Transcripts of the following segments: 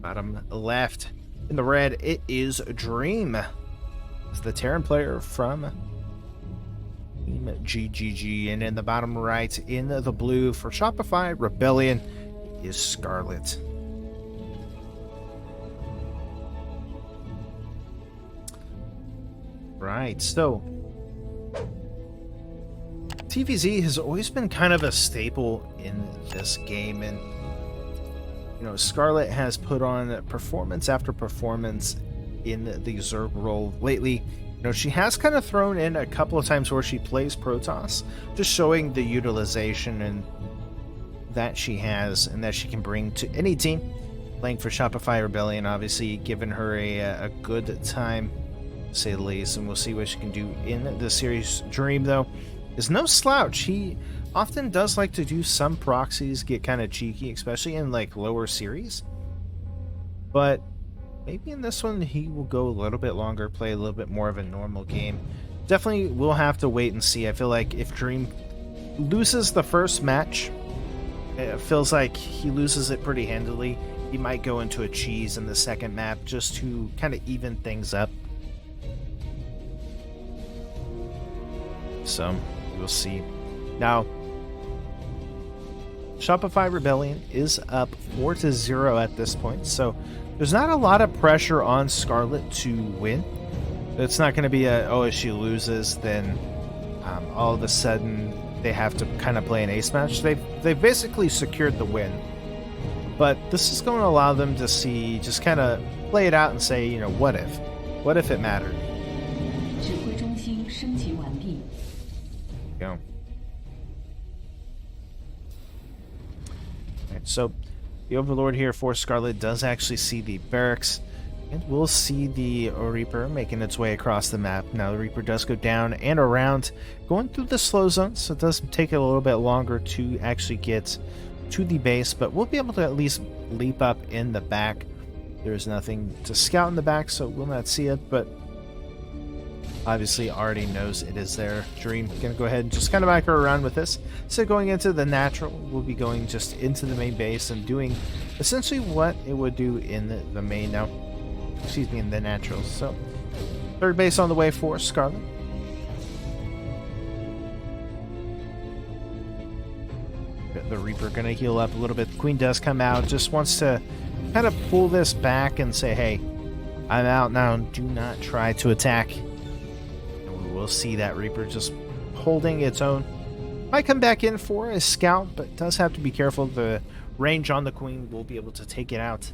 Bottom left in the red, it is Dream. It's the Terran player from Team GGG. And in the bottom right, in the blue for Shopify Rebellion, is SCARLETT. Right, so TVZ has always been kind of a staple in this game, and you know, SCARLETT has put on performance after performance in the Zerg role lately. You know, she has kind of thrown in a couple of times where she plays Protoss, just showing the utilization and that she has and that she can bring to any team. Playing for Shopify Rebellion, obviously, given her a good time, to say the least, and we'll see what she can do in the series. Dream, though, is no slouch. He often does like to do some proxies, get kind of cheeky, especially in like lower series. But maybe in this one he will go a little bit longer, play a little bit more of a normal game. Definitely we'll have to wait and see. I feel like if Dream loses the first match, it feels like he loses it pretty handily. He might go into a cheese in the second map just to kind of even things up. So we'll see. Now, Shopify Rebellion is up 4-0 at this point, so there's not a lot of pressure on SCARLETT to win. It's not going to be if she loses, then all of a sudden they have to kind of play an ace match. They've basically secured the win, but this is going to allow them to see, just kind of play it out and say, you know, what if it mattered? Go. Right, so the Overlord here for SCARLETT does actually see the barracks, and we'll see the Reaper making its way across the map. Now the Reaper does go down and around, going through the slow zone, so it does take it a little bit longer to actually get to the base, but we'll be able to at least leap up in the back. There's nothing to scout in the back, so we'll not see it, but obviously already knows it is there. Dream gonna go ahead and just kind of back her around with this. So going into the natural, we'll be going just into the main base and doing essentially what it would do in the main now. Excuse me, in the natural. So third base on the way for SCARLETT. The Reaper gonna heal up a little bit. The Queen does come out, just wants to kind of pull this back and say, hey, I'm out now, do not try to attack. We'll see that Reaper just holding its own. Might come back in for a scout, but does have to be careful. The range on the Queen will be able to take it out.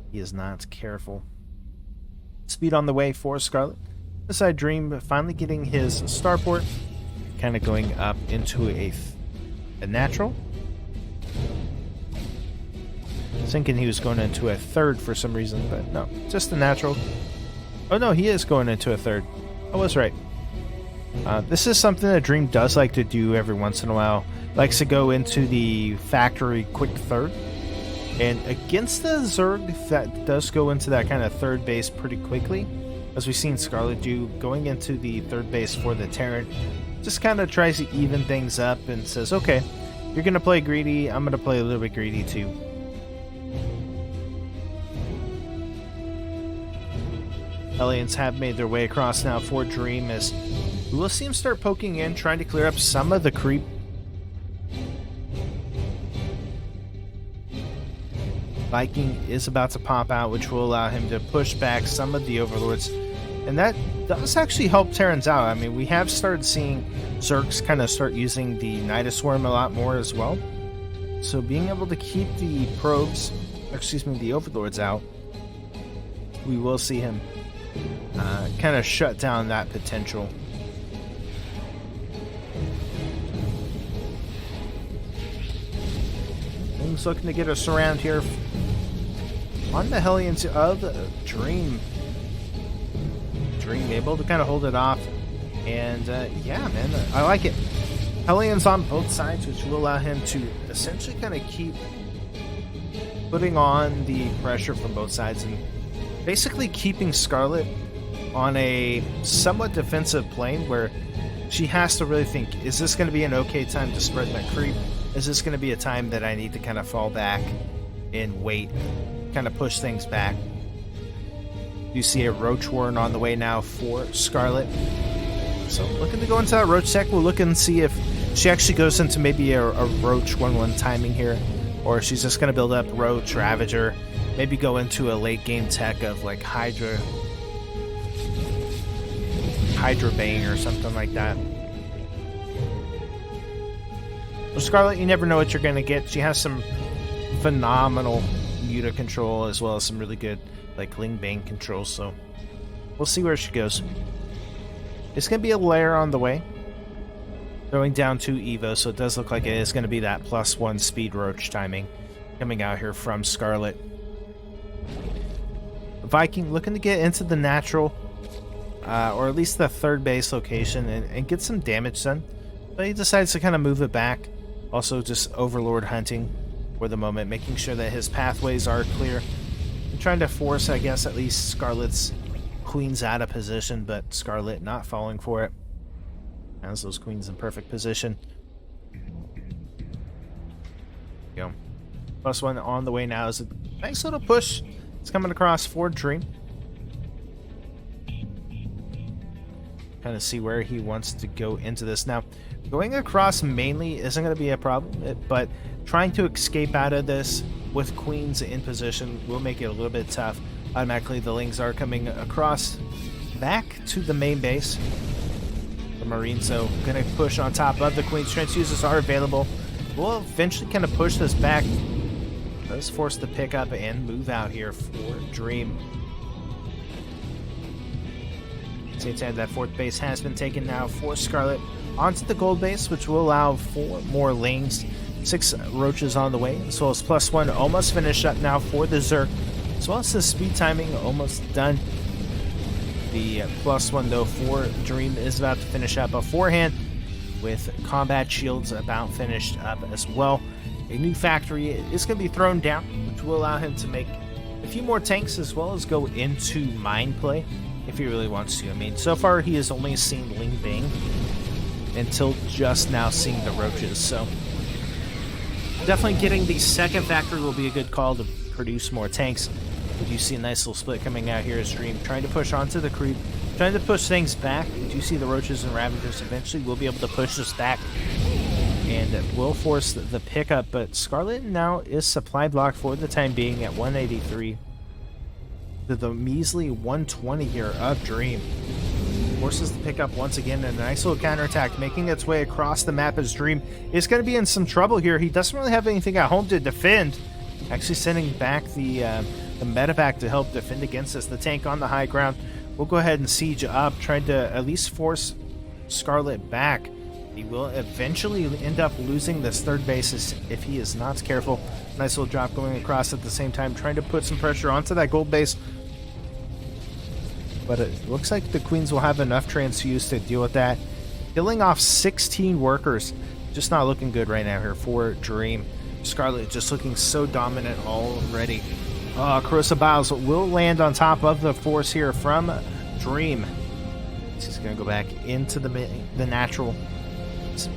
He is not careful. Speed on the way for SCARLETT. This side, Dream finally getting his starport, kind of going up into a natural. Thinking he was going into a third for some reason, but no, just a natural. Oh no, he is going into a third. I was right. This is something that Dream does like to do every once in a while. Likes to go into the factory quick third. And against the Zerg, that does go into that kind of third base pretty quickly. As we've seen SCARLETT do, going into the third base for the Terran. Just kind of tries to even things up and says, okay, you're going to play greedy, I'm going to play a little bit greedy too. Hellions have made their way across now for Dream as we'll see him start poking in, trying to clear up some of the creep. Viking is about to pop out, which will allow him to push back some of the Overlords. And that does actually help Terrans out. I mean, we have started seeing Zergs kind of start using the Nidus Swarm a lot more as well. So being able to keep the probes, the Overlords out, we will see him kind of shut down that potential. He's looking to get us around here on the Hellions of Dream. Dream able to kind of hold it off. And yeah, man, I like it. Hellions on both sides, which will allow him to essentially kind of keep putting on the pressure from both sides and basically keeping SCARLETT on a somewhat defensive plane where she has to really think, is this going to be an okay time to spread my creep? Is this going to be a time that I need to kind of fall back and wait kind of push things back. You see a Roach Warren on the way now for SCARLETT. So looking to go into that Roach tech. We'll look and see if she actually goes into maybe a Roach 1-1 timing here, or she's just going to build up Roach, Ravager, maybe go into a late game tech of like Hydra Bane or something like that. Well, SCARLETT, you never know what you're going to get. She has some phenomenal Muta control as well as some really good like Ling Bane control, so we'll see where she goes. It's going to be a lair on the way. Throwing down 2 Evo, so it does look like it is going to be that +1 speed Roach timing coming out here from SCARLETT. Viking looking to get into the natural, or at least the 3rd base location, and get some damage done. But he decides to kind of move it back. Also just Overlord hunting for the moment, making sure that his pathways are clear. And trying to force, I guess, at least SCARLETT's queens out of position, but SCARLETT not falling for it. Has those queens in perfect position. Go. +1 on the way now is a nice little push. It's coming across for Dream. Kind of see where he wants to go into this. Now, going across mainly isn't going to be a problem, but trying to escape out of this with queens in position will make it a little bit tough. Automatically, the Lings are coming across back to the main base. The Marines, so going to push on top of the queens. Transfuses are available. We'll eventually kind of push this back. Does force the pickup and move out here for Dream. Same time, that 4th base has been taken now for SCARLETT. Onto the gold base, which will allow 4 more Lings. 6 Roaches on the way, as well as +1 almost finished up now for the Zerg. As well as the speed timing almost done. The +1 though for Dream is about to finish up beforehand, with combat shields about finished up as well. A new factory is going to be thrown down, which will allow him to make a few more tanks as well as go into mine play if he really wants to. I mean, so far he has only seen Ling Bing until just now seeing the Roaches, so definitely getting the 2nd factory will be a good call to produce more tanks. We do see a nice little split coming out here as Dream trying to push onto the creep, trying to push things back. We do see the Roaches and Ravagers eventually will be able to push this back, and will force the pickup, but SCARLETT now is supply blocked for the time being at 183 to the measly 120 here of Dream. Forces the pickup once again, and a nice little counterattack making its way across the map as Dream is going to be in some trouble here. He doesn't really have anything at home to defend. Actually sending back the medevac to help defend against this. The tank on the high ground will go ahead and siege up, trying to at least force SCARLETT back. He will eventually end up losing this 3rd base if he is not careful. Nice little drop going across at the same time, trying to put some pressure onto that gold base. But it looks like the queens will have enough transfuse to deal with that. Killing off 16 workers. Just not looking good right now here for Dream. SCARLETT just looking so dominant already. Corrosive Biles will land on top of the force here from Dream. He's going to go back into the natural.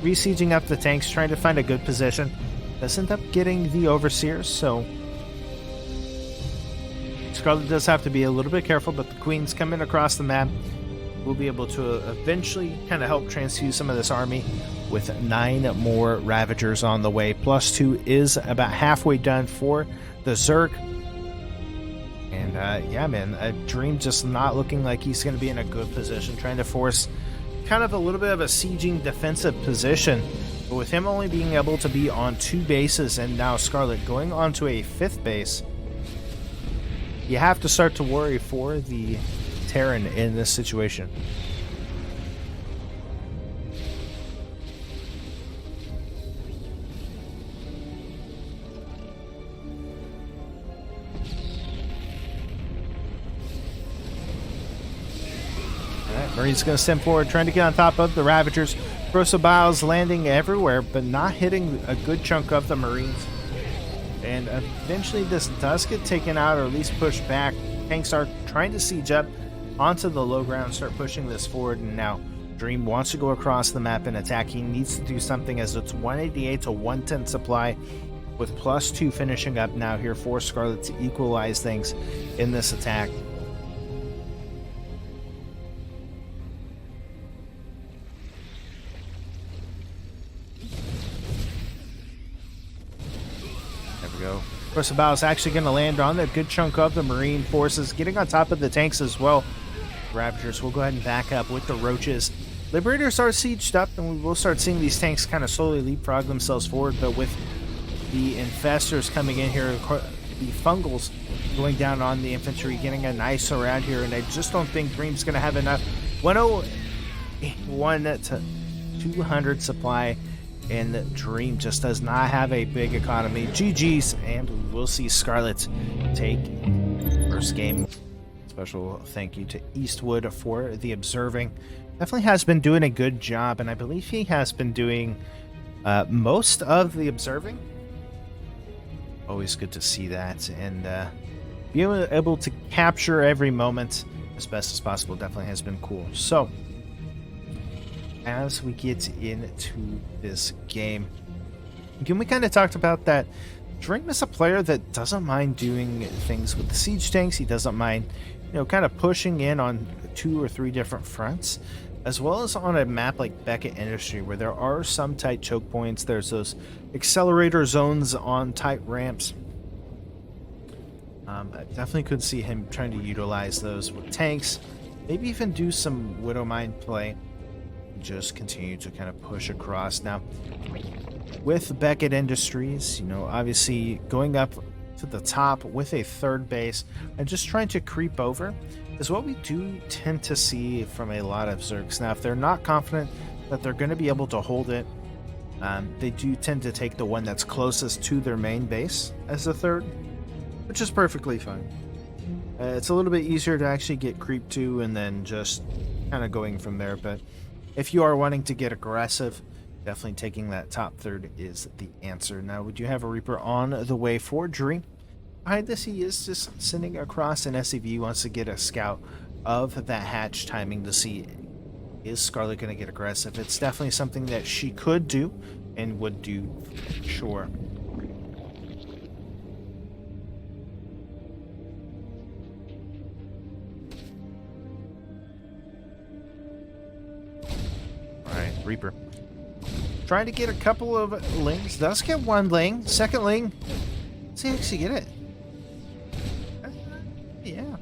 Resieging up the tanks, trying to find a good position. Does end up getting the Overseers, so SCARLETT does have to be a little bit careful, but the queens coming across the map will be able to eventually kind of help transfuse some of this army with 9 more Ravagers on the way. +2 is about halfway done for the Zerg. And yeah, man, Dream just not looking like he's going to be in a good position, trying to force kind of a little bit of a sieging defensive position. But with him only being able to be on 2 bases and now SCARLETT going on to a 5th base, you have to start to worry for the Terran in this situation. Marines going to stem forward, trying to get on top of the Ravagers. Biles landing everywhere, but not hitting a good chunk of the Marines. And eventually this does get taken out, or at least pushed back. Tanks are trying to siege up onto the low ground, start pushing this forward, and now Dream wants to go across the map and attack. He needs to do something as it's 188 to 110 supply. with +2 finishing up now here for SCARLETT to equalize things in this attack. There we go. Of course, the battle is actually going to land on a good chunk of the Marine forces, getting on top of the tanks as well. Ravagers will go ahead and back up with the Roaches. Liberators are sieged up, and we will start seeing these tanks kind of slowly leapfrog themselves forward, but with the Infestors coming in here, the Fungals going down on the infantry, getting a nice around here, and I just don't think Dream's going to have enough. 101 to 200 supply, and Dream just does not have a big economy. GG's, and we'll see SCARLETT take first game. Special thank you to Eastwood for the observing. Definitely has been doing a good job, and I believe he has been doing most of the observing. Always good to see that, and be able to capture every moment as best as possible definitely has been cool. So, as we get into this game, again, we kind of talked about that Dream is a player that doesn't mind doing things with the siege tanks. He doesn't mind, you know, kind of pushing in on 2 or 3 different fronts, as well as on a map like Beckett Industry, where there are some tight choke points. There's those accelerator zones on tight ramps. I definitely could see him trying to utilize those with tanks, maybe even do some Widowmine play, just continue to kind of push across. Now, with Beckett Industries, you know, obviously going up to the top with a third base and just trying to creep over is what we do tend to see from a lot of Zergs. Now, if they're not confident that they're going to be able to hold it, they do tend to take the one that's closest to their main base as the third, which is perfectly fine. It's a little bit easier to actually get creep to and then just kind of going from there, but if you are wanting to get aggressive, definitely taking that top third is the answer. Now, we do have a Reaper on the way for Dream. Behind this, he is just sending across an SCV, wants to get a scout of that hatch timing to see, is SCARLETT going to get aggressive? It's definitely something that she could do and would do, sure. Alright, Reaper trying to get a couple of lings. Does get one ling. Second ling. Does he actually get it? Yeah.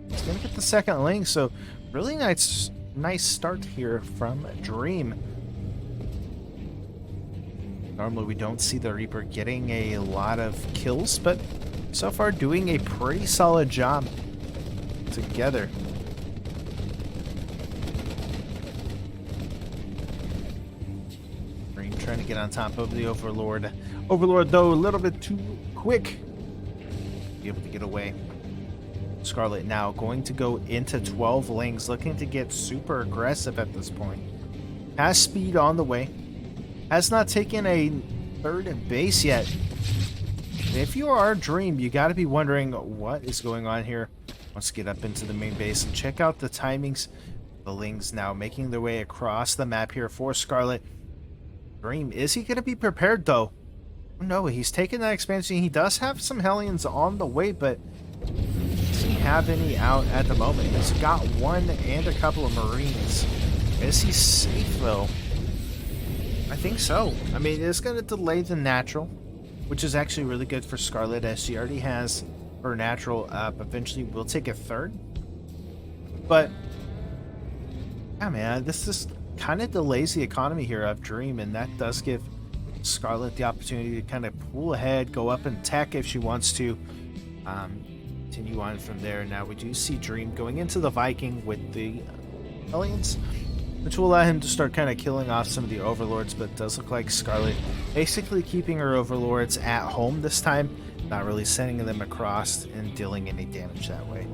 He's going to get the second ling. So really nice start here from Dream. Normally we don't see the Reaper getting a lot of kills, but so far doing a pretty solid job together. Trying to get on top of the Overlord. Overlord, though, a little bit too quick. Be able to get away. SCARLETT now going to go into 12 lings, looking to get super aggressive at this point. Has speed on the way. Has not taken a third base yet. If you are Dream, you got to be wondering what is going on here. Let's get up into the main base and check out the timings. The lings now making their way across the map here for SCARLETT. Dream, is he going to be prepared though? No, he's taking that expansion. He does have some Hellions on the way, but does he have any out at the moment? He's got one and a couple of Marines. Is he safe though? I think so. I mean, it's going to delay the natural, which is actually really good for SCARLETT, as she already has her natural up. Eventually we'll take a third. But yeah, man, this is kind of delays the economy here of Dream, and that does give SCARLETT the opportunity to kind of pull ahead, go up and tech if she wants to, continue on from there. Now we do see Dream going into the Viking with the Hellions, which will allow him to start kind of killing off some of the Overlords, but it does look like SCARLETT basically keeping her Overlords at home this time, not really sending them across and dealing any damage that way,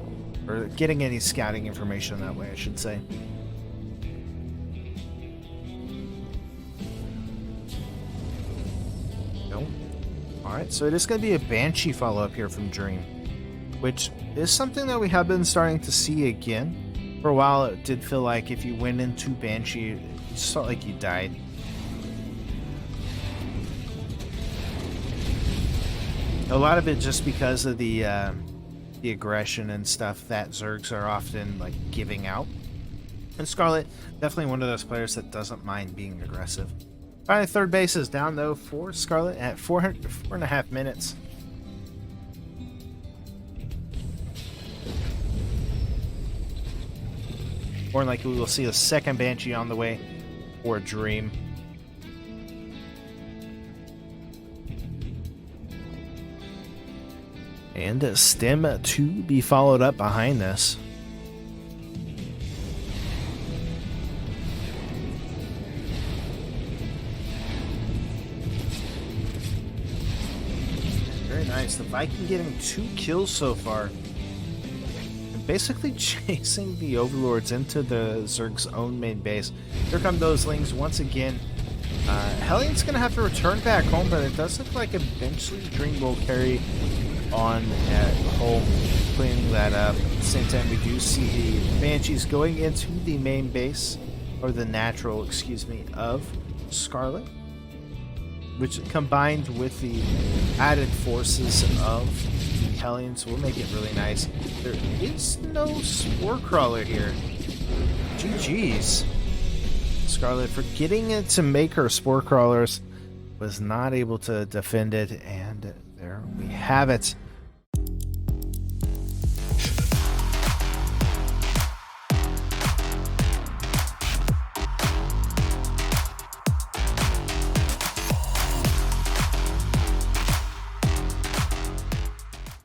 or getting any scouting information that way, I should say. Alright, so it is going to be a Banshee follow-up here from Dream, which is something that we have been starting to see again. For a while, it did feel like if you went into Banshee, it just felt like you died. A lot of it just because of the aggression and stuff that Zergs are often like giving out. And SCARLETT, definitely one of those players that doesn't mind being aggressive. Finally, third base is down though for SCARLETT at 4.5 minutes. More likely we will see a second Banshee on the way or a Dream. And a Stim to be followed up behind this. Very nice. The Viking getting 2 kills so far. And basically chasing the Overlords into the Zerg's own main base. Here come those Lings once again. Hellion's going to have to return back home, but it does look like eventually Dream will carry on at home, cleaning that up. At the same time, we do see the Banshees going into the main base, or the natural, excuse me, of SCARLETT, which combined with the added forces of the Hellions will make it really nice. There is no Spore Crawler here. GG's. SCARLETT forgetting to make her Spore Crawlers was not able to defend it, and there we have it.